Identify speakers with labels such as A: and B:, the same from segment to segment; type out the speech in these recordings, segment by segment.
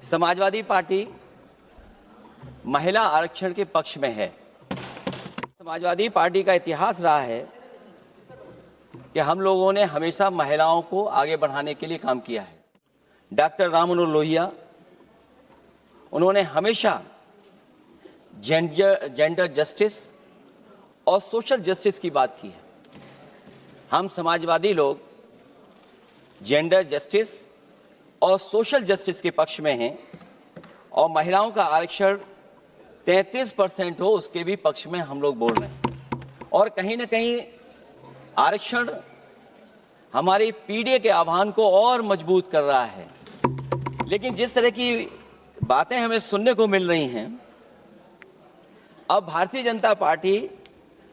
A: Samajwadi party महिला आरक्षण के पक्ष में है। समाजवादी पार्टी का इतिहास रहा है कि हम लोगों ने हमेशा महिलाओं को आगे बढ़ाने के लिए काम किया है। डॉक्टर राम मनोहर लोहिया, उन्होंने हमेशा जेंडर जस्टिस और सोशल जस्टिस की बात की है। हम समाजवादी लोग जेंडर जस्टिस और सोशल जस्टिस के पक्ष में हैं और महिलाओं का आरक्षण 33% हो उसके भी पक्ष में हम लोग बोल रहे हैं। और कहीं ना कहीं आरक्षण हमारी पीढ़ी के आह्वान को और मजबूत कर रहा है। लेकिन जिस तरह की बातें हमें सुनने को मिल रही हैं, अब भारतीय जनता पार्टी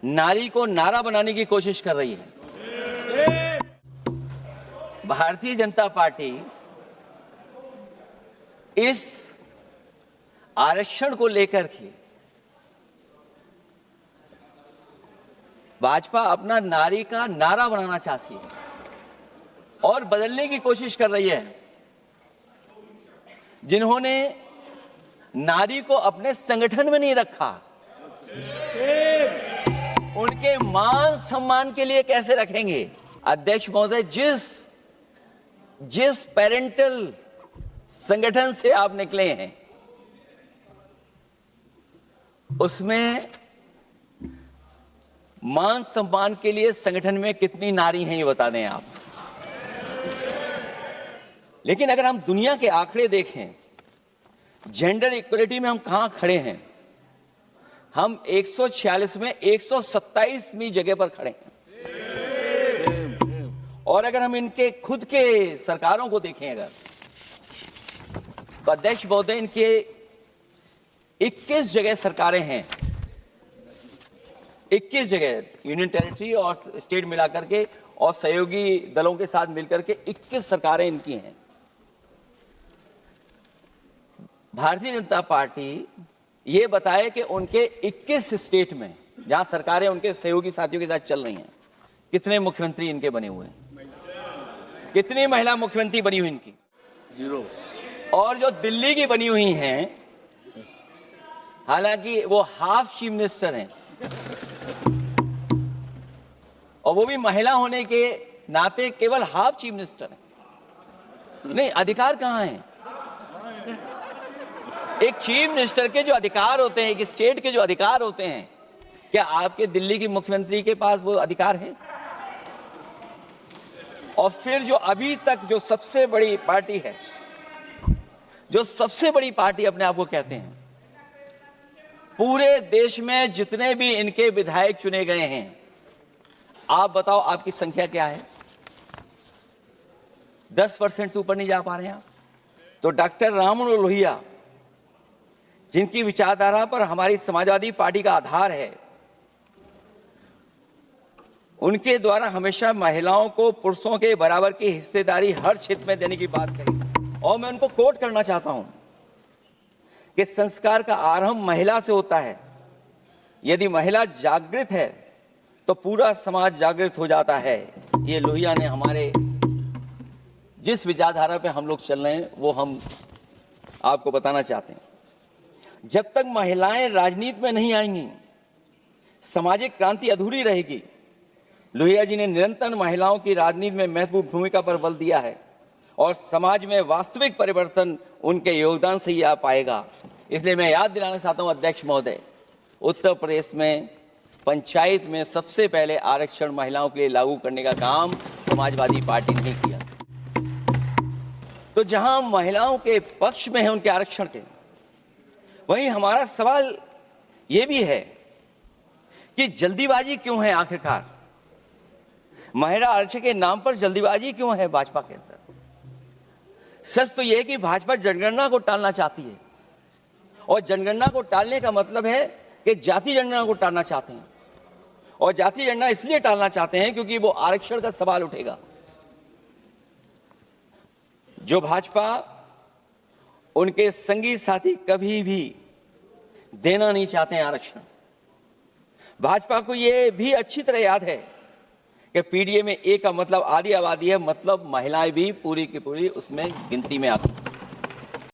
A: नारी को नारा बनाने की कोशिश कर रही है। भारतीय जनता पार्टी इस आरक्षण को लेकर के भाजपा अपना नारी का नारा बनाना चाहती है और बदलने की कोशिश कर रही है। जिन्होंने नारी को अपने संगठन में नहीं रखा, उनके मान सम्मान के लिए कैसे रखेंगे? अध्यक्ष महोदय, जिस पेरेंटल संगठन से आप निकले हैं उसमें मान सम्मान के लिए संगठन में कितनी नारी हैं ये बता दें आप। लेकिन अगर हम दुनिया के आंकड़े देखें, जेंडर इक्वलिटी में हम कहां खड़े हैं? हम 146 में 127वीं जगह पर खड़े हैं। और अगर हम इनके खुद के सरकारों को देखें अगर, तो अध्यक्ष महोदय, इनके 21 जगह सरकारें हैं। 21 जगह यूनियन टेरिटरी और स्टेट मिलाकर के और सहयोगी दलों के साथ मिलकर के 21 सरकारें इनकी हैं। भारतीय जनता पार्टी ये बताए कि उनके 21 स्टेट में जहां सरकारें उनके सहयोगी साथियों के साथ चल रही हैं, कितने मुख्यमंत्री इनके बने हुए हैं? कितनी महिला मुख्यमंत्री बनी हुई इनकी?
B: 0।
A: और जो दिल्ली की बनी हुई हैं, हालांकि वो हाफ चीफ मिनिस्टर हैं और वो भी महिला होने के नाते केवल हाफ चीफ मिनिस्टर हैं। नहीं, अधिकार कहां हैं? एक चीफ मिनिस्टर के जो अधिकार होते हैं, एक स्टेट के जो अधिकार होते हैं, क्या आपके दिल्ली की मुख्यमंत्री के पास वो अधिकार है? और फिर जो अभी तक जो सबसे बड़ी पार्टी है, जो सबसे बड़ी पार्टी अपने आप को कहते हैं, पूरे देश में जितने भी इनके विधायक चुने गए हैं, आप बताओ आपकी संख्या क्या है? 10% से ऊपर नहीं जा पा रहे हैं आप। तो डॉक्टर राम मनोहर लोहिया, जिनकी विचारधारा पर हमारी समाजवादी पार्टी का आधार है, उनके द्वारा हमेशा महिलाओं को पुरुषों के बराबर की हिस्सेदारी हर क्षेत्र में देने की बात कही। और मैं उनको कोट करना चाहता हूं कि संस्कार का आरंभ महिला से होता है। यदि महिला जागृत है तो पूरा समाज जागृत हो जाता है। ये लोहिया ने हमारे जिस विचारधारा पे हम लोग चल रहे हैं वो हम आपको बताना चाहते हैं। जब तक महिलाएं राजनीति में नहीं आएंगी, सामाजिक क्रांति अधूरी रहेगी। लोहिया जी ने निरंतर महिलाओं की राजनीति में महत्वपूर्ण भूमिका पर बल दिया है और समाज में वास्तविक परिवर्तन उनके योगदान से ही आ पाएगा। इसलिए मैं याद दिलाना चाहता हूं अध्यक्ष महोदय, उत्तर प्रदेश में पंचायत में सबसे पहले आरक्षण महिलाओं के लिए लागू करने का काम समाजवादी पार्टी ने किया। तो जहां महिलाओं के पक्ष में है उनके आरक्षण के, वहीं हमारा सवाल यह भी है कि जल्दीबाजी क्यों है? आखिरकार महिला आरक्षण के नाम पर जल्दीबाजी क्यों है भाजपा के अंदर? सच तो यह है कि भाजपा जनगणना को टालना चाहती है और जनगणना को टालने का मतलब है कि जाति जनगणना को टालना चाहते हैं। और जाति जनगणना इसलिए टालना चाहते हैं क्योंकि वो आरक्षण का सवाल उठेगा। जो भाजपा उनके संगी साथी कभी भी देना नहीं चाहते हैं आरक्षण। भाजपा को यह भी अच्छी तरह याद है कि पीडीए में ए का मतलब आधी आबादी है, मतलब महिलाएं भी पूरी की पूरी उसमें गिनती में आती हैं।